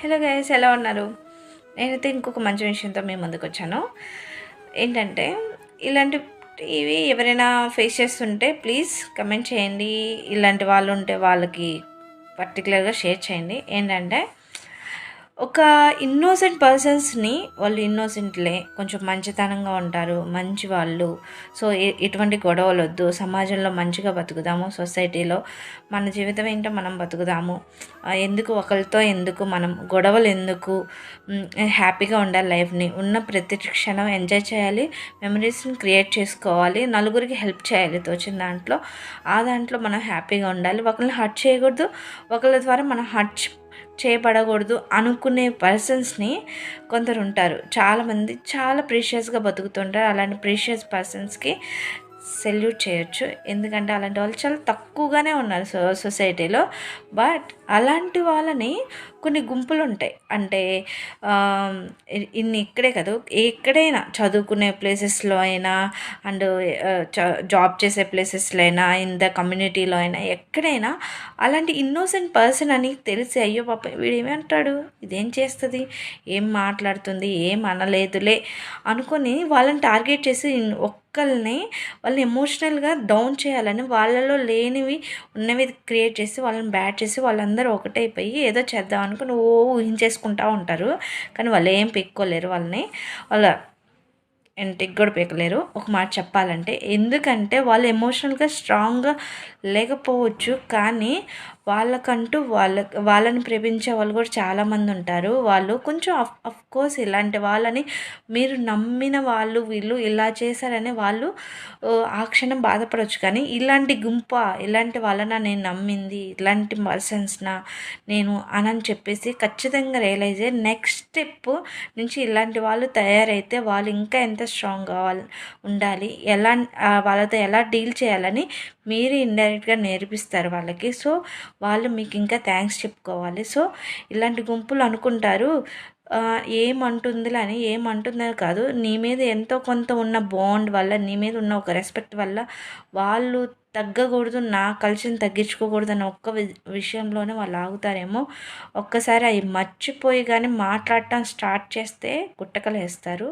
Hello guys, ఎలా ఉన్నారు? నేనైతే ఇంకొక మంచి విషయంతో మీ ముందుకు వచ్చాను. ఏంటంటే, ఇలాంటివి ఎవరైనా ఫేస్ చేస్తుంటే ప్లీజ్ కమెంట్ చేయండి. ఇలాంటి వాళ్ళు ఉంటే వాళ్ళకి పర్టికులర్గా షేర్ చేయండి. ఏంటంటే, ఒక ఇన్నోసెంట్ పర్సన్స్ని వాళ్ళు ఇన్నోసెంట్లే, కొంచెం మంచితనంగా ఉంటారు, మంచి వాళ్ళు. సో ఎటువంటి గొడవలు వద్దు, సమాజంలో మంచిగా బతుకుదాము, సొసైటీలో మన జీవితం ఏంటో మనం బతుకుదాము. ఎందుకు ఒకరితో ఎందుకు మనం గొడవలు ఎందుకు, హ్యాపీగా ఉండాలి. లైఫ్ని ఉన్న ప్రతి క్షణం ఎంజాయ్ చేయాలి, మెమరీస్ని క్రియేట్ చేసుకోవాలి, నలుగురికి హెల్ప్ చేయాలి తోచిన దాంట్లో. ఆ దాంట్లో మనం హ్యాపీగా ఉండాలి. ఒకరిని హర్ట్ చేయకూడదు, ఒకరి ద్వారా మనం హర్ట్ చేయబడకూడదు అనుకునే పర్సన్స్ని కొందరు ఉంటారు. చాలామంది చాలా ప్రీషియస్గా బతుకుతుంటారు. అలాంటి ప్రీషియస్ పర్సన్స్కి సెల్యూట్ చేయొచ్చు. ఎందుకంటే అలాంటి వాళ్ళు చాలా తక్కువగానే ఉన్నారు సొసైటీలో. బట్ అలాంటి వాళ్ళని కొన్ని గుంపులు ఉంటాయి. అంటే ఇక్కడే కాదు, ఎక్కడైనా చదువుకునే ప్లేసెస్లో అయినా, అండ్ జాబ్ చేసే ప్లేసెస్లో అయినా, ఇన్ ద కమ్యూనిటీలో అయినా, ఎక్కడైనా అలాంటి ఇన్నోసెంట్ పర్సన్ అని తెలిసి, అయ్యో పాప వీడేమంటాడు, ఇదేం చేస్తుంది, ఏం మాట్లాడుతుంది, ఏం అనలేదులే అనుకొని వాళ్ళని టార్గెట్ చేసి ఒక్కరిని వాళ్ళని ఎమోషనల్గా డౌన్ చేయాలని వాళ్ళలో లేనివి ఉన్నవి క్రియేట్ చేసి వాళ్ళని బ్యాడ్ చేసి వాళ్ళందరూ ఒకటైపోయి ఏదో చేద్దాం అనుకుని ఊహించేసుకుంటూ ఉంటారు. కానీ వాళ్ళు ఏం పెక్కోలేరు, వాళ్ళ ఇంటికి కూడా పీకలేరు. ఒక మాట చెప్పాలంటే, ఎందుకంటే వాళ్ళు ఎమోషనల్గా స్ట్రాంగ్గా లేకపోవచ్చు, కానీ వాళ్ళకంటూ వాళ్ళని ప్రేమించే వాళ్ళు కూడా చాలామంది ఉంటారు. వాళ్ళు కొంచెం కోర్స్ ఇలాంటి వాళ్ళని మీరు నమ్మిన వాళ్ళు వీళ్ళు ఇలా చేశారని వాళ్ళు ఆ క్షణం బాధపడవచ్చు. కానీ ఇలాంటి ఇలాంటి వాళ్ళన నేను నమ్మింది, ఇలాంటి పర్సన్స్న నేను అని చెప్పేసి ఖచ్చితంగా రియలైజ్ అయ్యి నెక్స్ట్ స్టెప్ నుంచి ఇలాంటి వాళ్ళు తయారైతే వాళ్ళు ఇంకా ఎంత స్ట్రాంగ్గా ఉండాలి, వాళ్ళతో ఎలా డీల్ చేయాలని మీరు ఇండైరెక్ట్గా నేర్పిస్తారు వాళ్ళకి. సో వాళ్ళు మీకు ఇంకా థ్యాంక్స్ చెప్పుకోవాలి. సో ఇలాంటి గుంపులు అనుకుంటారు ఏమంటుందిలే అని, ఏమంటుందని కాదు, నీ మీద ఎంతో కొంత ఉన్న బాండ్ వల్ల, నీ మీద ఉన్న ఒక రెస్పెక్ట్ వల్ల వాళ్ళు తగ్గకూడదు, నా కలిసిని తగ్గించుకోకూడదు అని ఒక్క విషయంలోనే వాళ్ళు ఆగుతారేమో. ఒక్కసారి అవి మర్చిపోయి కానీ మాట్లాడటం స్టార్ట్ చేస్తే గుట్టకలు వేస్తారు.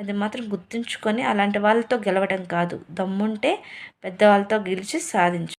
అది మాత్రం గుర్తుంచుకొని అలాంటి వాళ్ళతో గెలవడం కాదు, దమ్ముంటే పెద్దవాళ్ళతో గెలిచి సాధించు.